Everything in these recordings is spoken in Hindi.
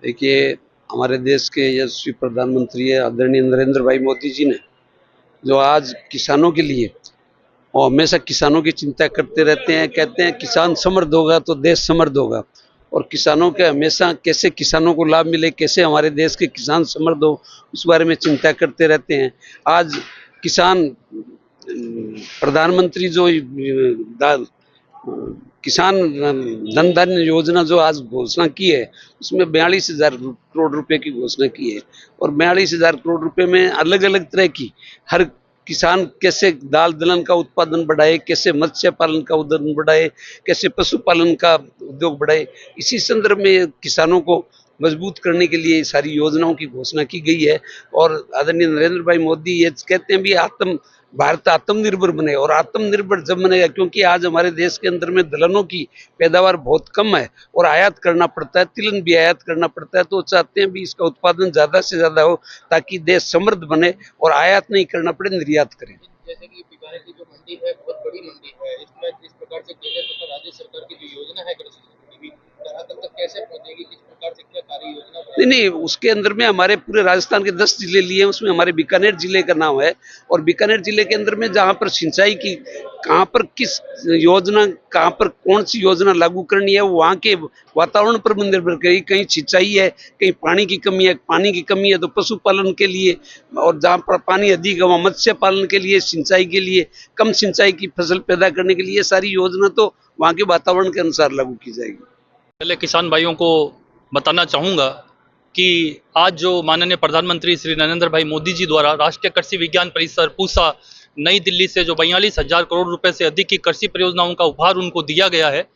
देखिए, हमारे देश के यशस्वी प्रधानमंत्री है आदरणीय नरेंद्र भाई मोदी जी ने जो आज किसानों के लिए और हमेशा किसानों की चिंता करते रहते हैं। कहते हैं किसान समृद्ध होगा तो देश समृद्ध होगा, और किसानों के हमेशा कैसे किसानों को लाभ मिले, कैसे हमारे देश के किसान समृद्ध हो, उस बारे में चिंता करते रहते हैं। आज किसान प्रधानमंत्री जो किसान धन धान्य योजना जो आज घोषणा की है, उसमें 42,000 करोड़ रुपए की घोषणा की है। और 42,000 करोड़ रुपए में अलग अलग तरह की हर किसान कैसे दाल दलहन का उत्पादन बढ़ाए, कैसे मत्स्य पालन का उत्पादन बढ़ाए, कैसे पशुपालन का उद्योग बढ़ाए, इसी संदर्भ में किसानों को मजबूत करने के लिए सारी योजनाओं की घोषणा की गई है। और आदरणीय नरेंद्र भाई मोदी ये कहते हैं भी भारत आत्मनिर्भर बने, और आत्मनिर्भर जब बनेगा, क्योंकि आज हमारे देश के अंदर में दलहनों की पैदावार बहुत कम है और आयात करना पड़ता है, तिलहन भी आयात करना पड़ता है। तो चाहते हैं भी इसका उत्पादन ज्यादा से ज्यादा हो ताकि देश समृद्ध बने और आयात नहीं करना पड़े, निर्यात करें। जैसे कि बीकानेर की जो मंडी है बहुत बड़ी मंडी है, इसमें जिस प्रकार से केंद्र तथा राज्य सरकार की जो योजना है कृषि की, तक कैसे पहुंचेगी, किस प्रकार से क्या कार्य योजना? नहीं, उसके अंदर में हमारे पूरे राजस्थान के 10 जिले लिए हैं, उसमें हमारे बीकानेर जिले का नाम है। और बीकानेर जिले के अंदर में जहाँ पर सिंचाई की कहाँ पर किस योजना, कहाँ पर कौन सी योजना लागू करनी है, वहाँ के वातावरण पर निर्भर करेगी। कहीं सिंचाई है, कहीं पानी की कमी है, पानी की कमी है तो पशुपालन के लिए, और जहाँ पर पानी अधिक है वहाँ मत्स्य पालन के लिए, सिंचाई के लिए, कम सिंचाई की फसल पैदा करने के लिए सारी योजना तो वहाँ के वातावरण के अनुसार लागू की जाएगी। पहले किसान भाइयों को बताना चाहूँगा कि आज जो माननीय प्रधानमंत्री श्री नरेंद्र भाई मोदी जी द्वारा राष्ट्रीय कृषि विज्ञान परिसर पूसा नई दिल्ली से जो 42,000 करोड़ रुपए से अधिक की कृषि परियोजनाओं का उपहार उनको दिया गया है,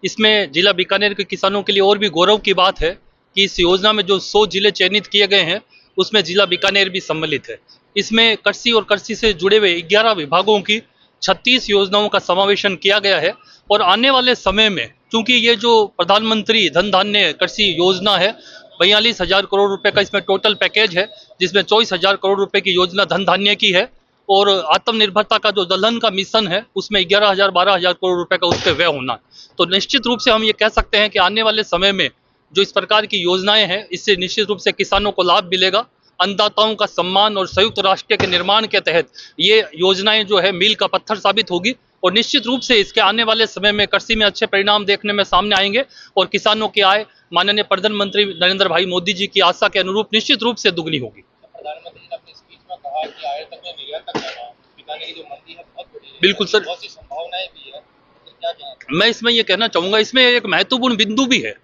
इसमें जिला बीकानेर के किसानों के लिए और भी गौरव की बात है कि इस योजना में जो 100 जिले चयनित किए गए हैं उसमें जिला बीकानेर भी सम्मिलित है। इसमें कृषि और कृषि से जुड़े हुए 11 विभागों की 36 योजनाओं का समावेशन किया गया है। और आने वाले समय में चूंकि ये जो प्रधानमंत्री धन धान्य कृषि योजना है, 42,000 करोड़ रुपए का इसमें टोटल पैकेज है, जिसमें 24,000 करोड़ रुपए की योजना धन धान्य की है, और आत्मनिर्भरता का जो दलहन का मिशन है उसमें 11,000-12,000 करोड़ रुपए का उस पर व्यय होना। तो निश्चित रूप से हम ये कह सकते हैं कि आने वाले समय में जो इस प्रकार की योजनाएं हैं, इससे निश्चित रूप से किसानों को लाभ मिलेगा। अन्नदाताओं का सम्मान और संयुक्त राष्ट्र के निर्माण के तहत ये योजनाएं जो है मील का पत्थर साबित होगी, और निश्चित रूप से इसके आने वाले समय में कृषि में अच्छे परिणाम देखने में सामने आएंगे, और किसानों की आय माननीय प्रधानमंत्री नरेंद्र भाई मोदी जी की आशा के अनुरूप निश्चित रूप से दुगनी होगी। प्रधानमंत्री ने अपनी स्पीच में कहा कि आयात में निर्यात तक करना, बीकानेर की जो मंडी है बहुत बड़ी है, बिल्कुल सर, बहुत सी संभावनाएं भी है, तो क्या कहना? मैं इसमें ये कहना चाहूंगा, इसमें एक महत्वपूर्ण बिंदु भी है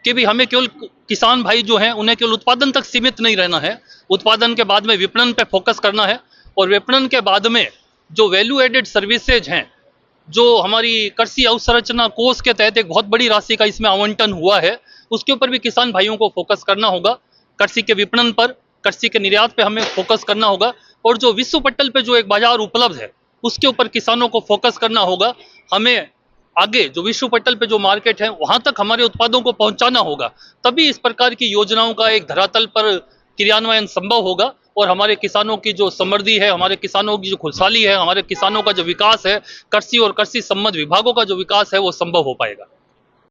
कि भी हमें केवल किसान भाई जो हैं उन्हें केवल उत्पादन तक सीमित नहीं रहना है, उत्पादन के बाद में विपणन पे फोकस करना है, और विपणन के बाद में जो वैल्यू एडेड सर्विसेज हैं, जो हमारी कृषि अवसंरचना कोष के तहत एक बहुत बड़ी राशि का इसमें आवंटन हुआ है, उसके ऊपर भी किसान भाइयों को फोकस करना होगा। कृषि के विपणन पर, कृषि के निर्यात पे हमें फोकस करना होगा, और जो विश्व पटल पे जो एक बाजार उपलब्ध है उसके ऊपर किसानों को फोकस करना होगा। हमें आगे जो विश्व पटल पे जो मार्केट है वहां तक हमारे उत्पादों को पहुंचाना होगा, तभी इस प्रकार की योजनाओं का एक धरातल पर क्रियान्वयन संभव होगा, और हमारे किसानों की जो समृद्धि है, हमारे किसानों की जो खुशहाली है, हमारे किसानों का जो विकास है, कृषि और कृषि संबद्ध विभागों का जो विकास है वो संभव हो पाएगा।